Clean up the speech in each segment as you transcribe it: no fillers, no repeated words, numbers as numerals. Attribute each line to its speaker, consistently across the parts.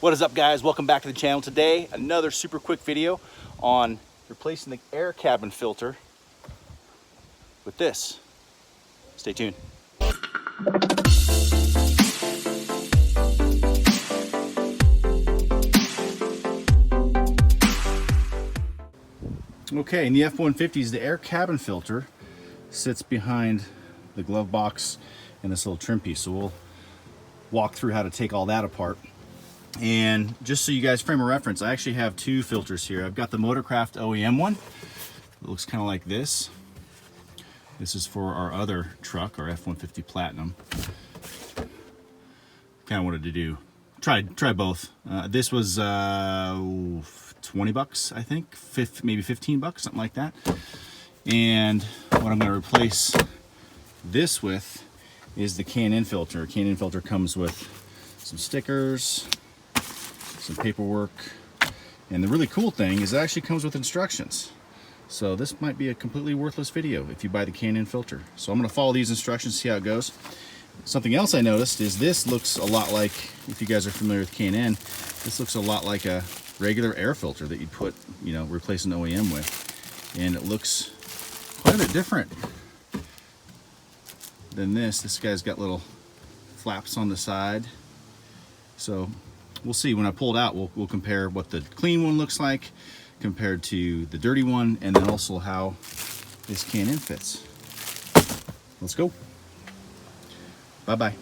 Speaker 1: What is up, guys? Welcome back to the channel. Today, another super quick video on replacing the air cabin filter with this. Stay tuned. Okay, in the F-150s, the air cabin filter sits behind the glove box and this little trim piece. So we'll walk through how to take all that apart. And just so you guys frame a reference, I actually have two filters here. I've got the Motorcraft OEM one. It looks kind of like this. This is for our other truck, our F-150 Platinum. Kind of wanted to do, try both. This was 20 bucks, I think, maybe 15 bucks, something like that. And what I'm going to replace this with is the Can-In filter. Can-In filter comes with some stickers, some paperwork, and the really cool thing is it actually comes with instructions. So this might be a completely worthless video if you buy the Can-In filter. So I'm going to follow these instructions, see how it goes. Something else I noticed is this looks a lot like, if you guys are familiar with Can-In, this looks a lot like a regular air filter that you'd put, you know, replace an OEM with. And it looks quite a bit different than this. This guy's got little flaps on the side. So we'll see. When I pull it out, we'll compare what the clean one looks like compared to the dirty one, and then also how this Can-In fits. Let's go. Bye-bye.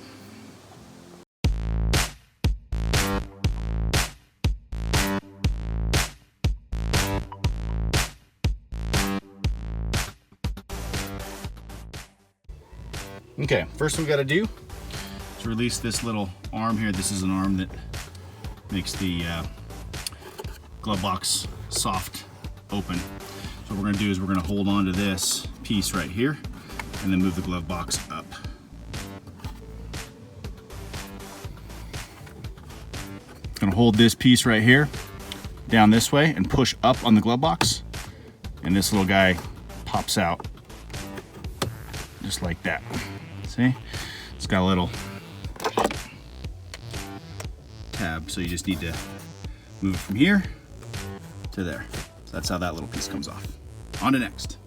Speaker 1: Okay, first thing we got to do is release this little arm here. This is an arm that makes the glove box soft open. So what we're going to do is we're going to hold on to this piece right here and then move the glove box up. Going to hold this piece right here down this way and push up on the glove box, and this little guy pops out just like that. See? It's got a little tab, so you just need to move it from here to there. So that's how that little piece comes off. On to next.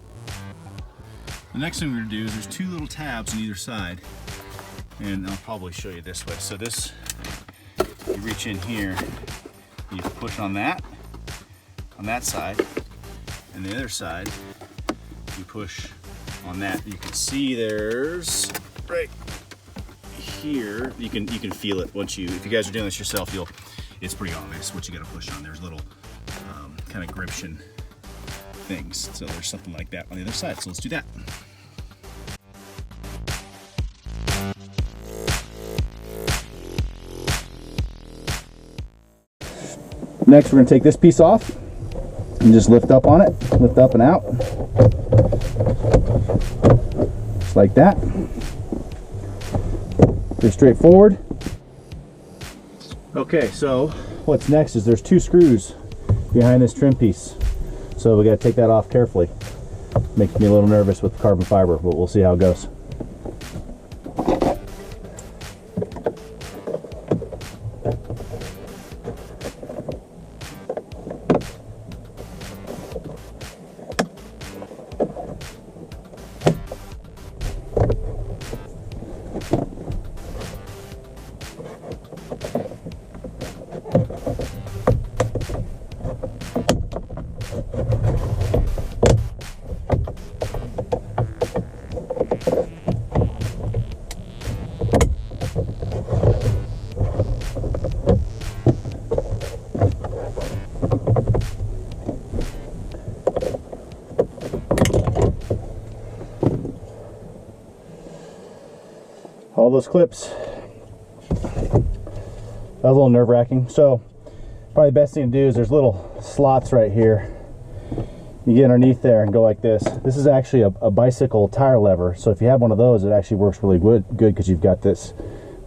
Speaker 1: The next thing we're going to do is there's two little tabs on either side, and I'll probably show you this way. So this, you reach in here, you push on that side, and the other side you push on that. You can see there's right here, you can feel it once you, if you guys are doing this yourself, it's pretty obvious what you got to push on. There's little kind of gription things. So there's something like that on the other side. So let's do that. Next, we're going to take this piece off and just lift up on it, lift up and out, just like that. Pretty straightforward. Okay, so what's next is there's two screws behind this trim piece. So we got to take that off carefully. Makes me a little nervous with the carbon fiber, but we'll see how it goes. All those clips. That was a little nerve-wracking. So probably the best thing to do is there's little slots right here. You get underneath there and go like this. This is actually a bicycle tire lever. So if you have one of those, it actually works really good because you've got this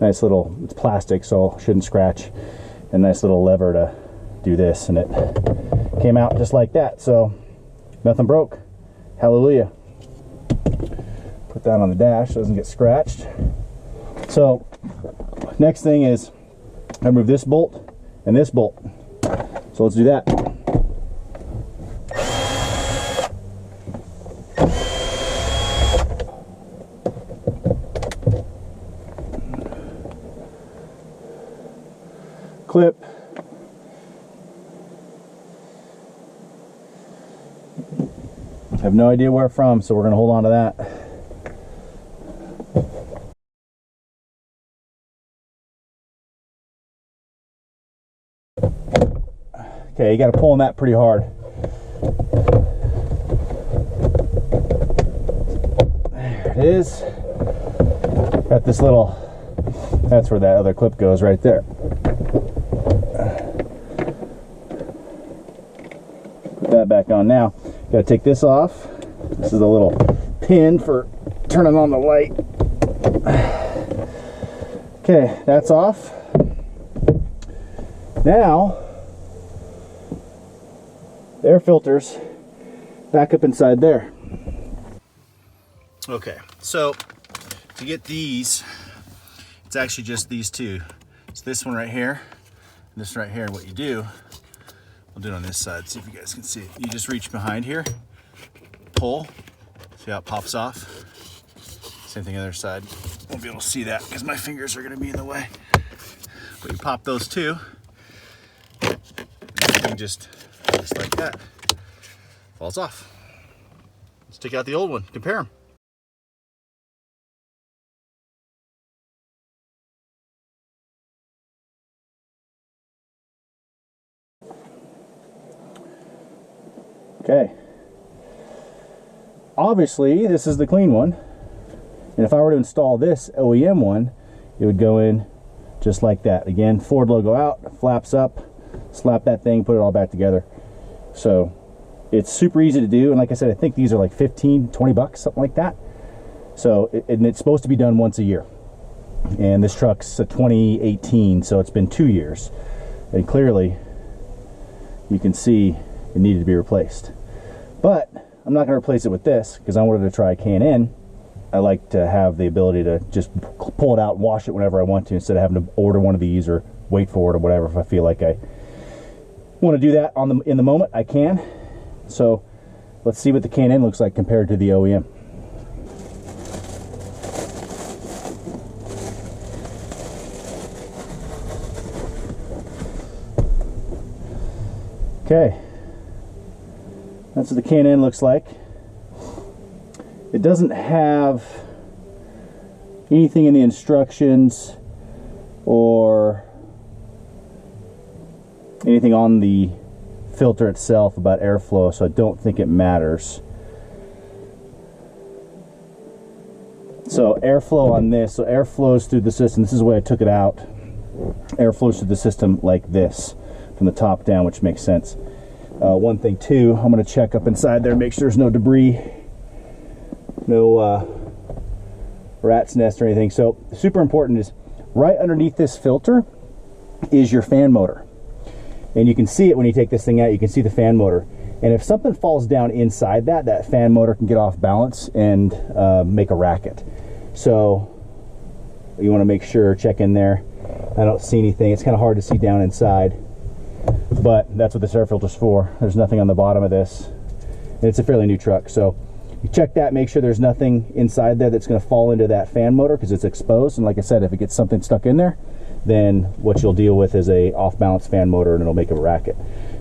Speaker 1: nice little, it's plastic, so it shouldn't scratch. A nice little lever to do this, and it came out just like that. So nothing broke. Hallelujah. Put that on the dash so it doesn't get scratched. So next thing is I remove this bolt and this bolt. So let's do that. Clip. I have no idea where from, so we're going to hold on to that. Okay, you got to pull on that pretty hard. There it is. Got this little, that's where that other clip goes, right there. Put that back on now. Got to take this off. This is a little pin for turning on the light. Okay, that's off. Now, the air filter's back up inside there. Okay, so to get these, it's actually just these two. It's this one right here, and this right here. What you do, I'll do it on this side, see if you guys can see it. You just reach behind here, pull, see how it pops off. Same thing on the other side. Won't be able to see that because my fingers are gonna be in the way. But you pop those two, and everything just like that falls off. Let's take out the old one, compare them. Okay. Obviously, this is the clean one. And if I were to install this OEM one, it would go in just like that. Again, Ford logo out, flaps up, slap that thing, put it all back together. So it's super easy to do. And like I said, I think these are like 15, 20 bucks, something like that. So, and it's supposed to be done once a year. And this truck's a 2018, so it's been 2 years. And clearly, you can see it needed to be replaced. But I'm not going to replace it with this because I wanted to try K&N. I like to have the ability to just pull it out and wash it whenever I want to, instead of having to order one of these or wait for it or whatever. If I feel like I want to do that in the moment, I can. So let's see what the K&N looks like compared to the OEM. Okay, that's what the K&N looks like. It doesn't have anything in the instructions or anything on the filter itself about airflow, so I don't think it matters. So airflow on this, so air flows through the system. This is the way I took it out. Air flows through the system like this, from the top down, which makes sense. One thing too, I'm going to check up inside there, make sure there's no debris, no rat's nest or anything. So super important is right underneath this filter is your fan motor. And you can see it when you take this thing out, you can see the fan motor. And if something falls down inside that, that fan motor can get off balance and make a racket. So you want to make sure, check in there. I don't see anything. It's kind of hard to see down inside, but that's what this air filter's for. There's nothing on the bottom of this. And it's a fairly new truck. So you check that, make sure there's nothing inside there that's going to fall into that fan motor because it's exposed. And like I said, if it gets something stuck in there, then what you'll deal with is a off-balance fan motor and it'll make a racket.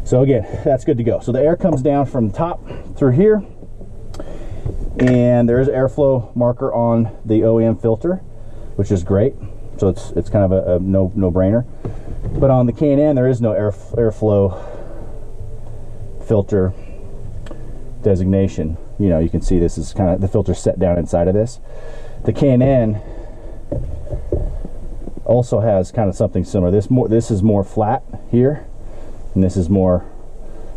Speaker 1: So again, that's good to go. So the air comes down from the top through here, and there is an airflow marker on the OEM filter, which is great. So it's kind of a no-brainer. But on the K&N, there is no airflow filter designation. You know, you can see this is kind of the filter set down inside of this. The K&N also has kind of something similar. This is more flat here, and this is more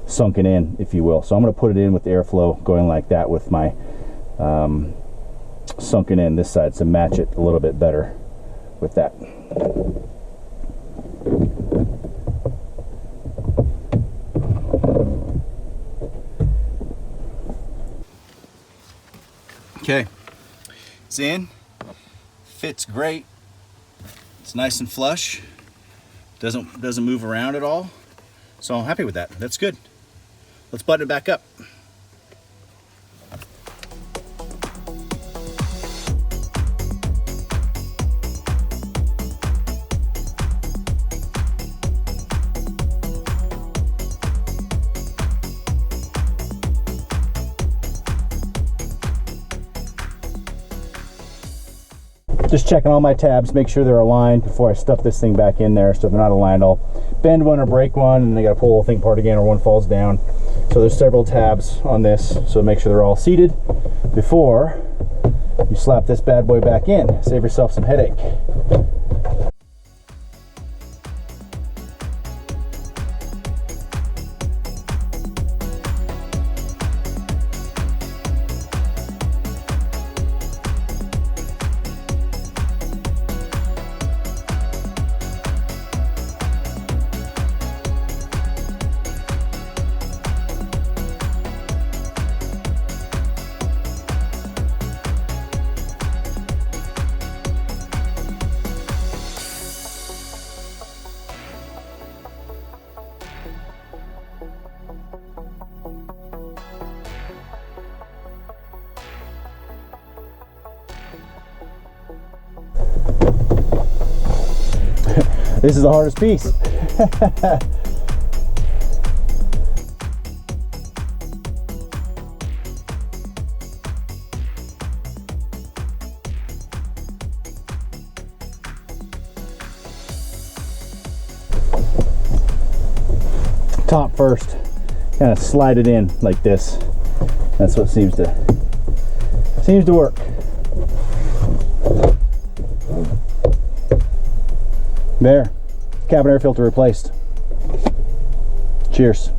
Speaker 1: sunken in, if you will. So I'm going to put it in with the airflow going like that with my sunken in this side to match it a little bit better with that. Okay, it's in, fits great, it's nice and flush, Doesn't move around at all. So I'm happy with that. That's good. Let's button it back up. Just checking all my tabs, make sure they're aligned before I stuff this thing back in there. So if they're not aligned, I'll bend one or break one, and I got to pull the whole thing apart again, or one falls down. So there's several tabs on this, so make sure they're all seated before you slap this bad boy back in. Save yourself some headache. This is the hardest piece. Top first, kind of slide it in like this. That's what seems to work. There, cabin air filter replaced. Cheers.